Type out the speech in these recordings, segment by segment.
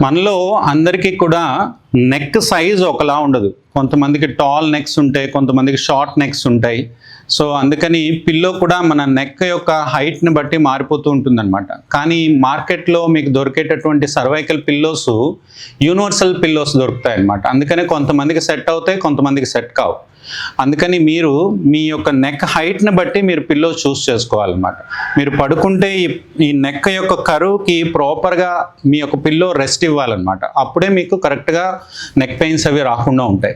మనలో అందరికీ కూడా నెక్ సైజ్ ఒకలా ఉండదు. కొంతమందికి టాల్ నెక్స్ ఉంటాయి, కొంతమందికి షార్ట్ నెక్స్ ఉంటాయి. సో అందుకని పిల్లో కూడా మన నెక్ యొక్క హైట్ని బట్టి మారిపోతూ ఉంటుందన్నమాట. కానీ మార్కెట్లో మీకు దొరికేటటువంటి సర్వైకల్ పిల్లోస్ యూనివర్సల్ పిల్లోస్ దొరుకుతాయి అన్నమాట. అందుకని కొంతమందికి సెట్ అవుతాయి, కొంతమందికి సెట్ కావు. అందుకని మీరు మీ యొక్క నెక్ హైట్ని బట్టి మీరు పిల్లో చూస్ చేసుకోవాలన్నమాట. మీరు పడుకుంటే ఈ నెక్ యొక్క కరువుకి ప్రాపర్గా మీ యొక్క పిల్లో రెస్ట్ ఇవ్వాలన్నమాట. అప్పుడే మీకు కరెక్ట్గా నెక్ పెయిన్స్ అవి రాకుండా ఉంటాయి.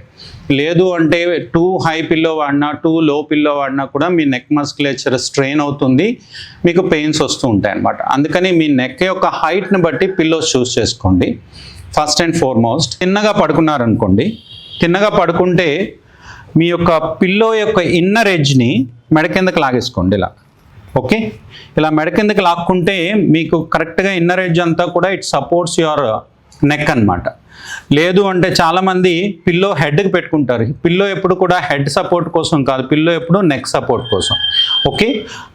లేదు అంటే టూ హై పిల్లో వాడినా, టూ లో పిల్లో వాడినా కూడా మీ నెక్ మస్కులేచర్ స్ట్రెయిన్ అవుతుంది, మీకు పెయిన్స్ వస్తూ ఉంటాయి అన్నమాట. అందుకని మీ నెక్ యొక్క హైట్ని బట్టి పిల్లోస్ చూస్ చేసుకోండి. ఫస్ట్ అండ్ ఫార్మోస్ట్ తిన్నగా పడుకున్నారనుకోండి, తిన్నగా పడుకుంటే మీ యొక్క పిల్లో యొక్క ఇన్నర్ ఎడ్జ్ని మెడ కిందకి లాగేసుకోండి ఇలా. ఓకే, ఇలా మెడ కిందకి లాక్కుంటే మీకు కరెక్ట్గా ఇన్నర్ ఎడ్జ్ అంతా కూడా ఇట్ సపోర్ట్స్ యువర్ నెక్ అన్నమాట. లేదు అంటే చాలామంది పిల్లో హెడ్కి పెట్టుకుంటారు. పిల్లో ఎప్పుడు కూడా హెడ్ సపోర్ట్ కోసం కాదు, పిల్లో ఎప్పుడు నెక్ సపోర్ట్ కోసం. ఓకే,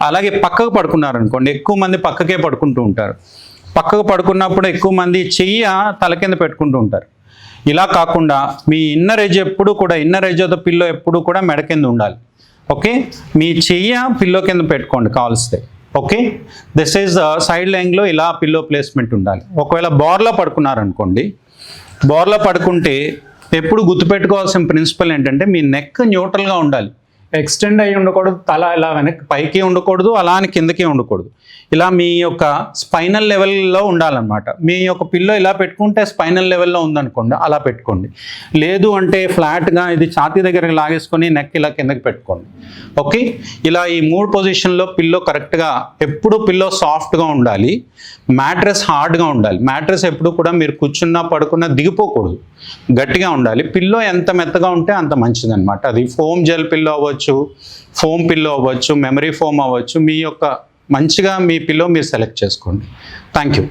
అలాగే పక్కకు పడుకున్నారనుకోండి, ఎక్కువ మంది పక్కకే పడుకుంటూ ఉంటారు. పక్కకు పడుకున్నప్పుడు ఎక్కువ మంది చెయ్యి తల కింద పెట్టుకుంటూ ఉంటారు. ఇలా కాకుండా మీ ఇన్నర్ ఎడ్జ్ ఎప్పుడు కూడా, inner edge of the pillow ఎప్పుడు కూడా మెడ కింద ఉండాలి. ఓకే, మీ చెయ్యి పిల్లో కింద పెట్టుకోండి కావాల్స్తే. ఓకే, దిస్ ఈజ్ సైడ్ లైన్లో ఇలా పిల్లో ప్లేస్మెంట్ ఉండాలి. ఒకవేళ బోర్లో పడుకున్నారనుకోండి, బోర్లో పడుకుంటే ఎప్పుడు గుర్తుపెట్టుకోవాల్సిన ప్రిన్సిపల్ ఏంటంటే మీ నెక్ న్యూట్రల్గా ఉండాలి. ఎక్స్టెండ్ అయ్యి ఉండకూడదు, తల ఇలా వెనక్కి పైకి ఉండకూడదు, అలా అని కిందకి ఉండకూడదు. ఇలా మీ యొక్క స్పైనల్ లెవెల్లో ఉండాలన్నమాట. మీ యొక్క పిల్లో ఇలా పెట్టుకుంటే స్పైనల్ లెవెల్లో ఉందనుకోండి, అలా పెట్టుకోండి. లేదు అంటే ఫ్లాట్గా ఇది ఛాతీ దగ్గరికి లాగేసుకొని నెక్ ఇలా కిందకి పెట్టుకోండి. ఓకే, ఇలా ఈ 3 పొజిషన్లో పిల్లో కరెక్ట్గా, ఎప్పుడు పిల్లో సాఫ్ట్గా ఉండాలి, మ్యాట్రెస్ హార్డ్గా ఉండాలి. మ్యాట్రెస్ ఎప్పుడు కూడా మీరు కూర్చున్నా పడుకున్నా దిగిపోకూడదు, గట్టిగా ఉండాలి. పిల్లో ఎంత మెత్తగా ఉంటే అంత మంచిదన్నమాట. అది ఫోమ్ జెల్ పిల్లో అవ్వచ్చు, ఫోమ్ పిల్లో అవ్వచ్చు, మెమరీ ఫోమ్ అవ్వచ్చు. మీ యొక్క మంచిగా మీ పిల్లో మీరు సెలెక్ట్ చేసుకోండి. Thank you.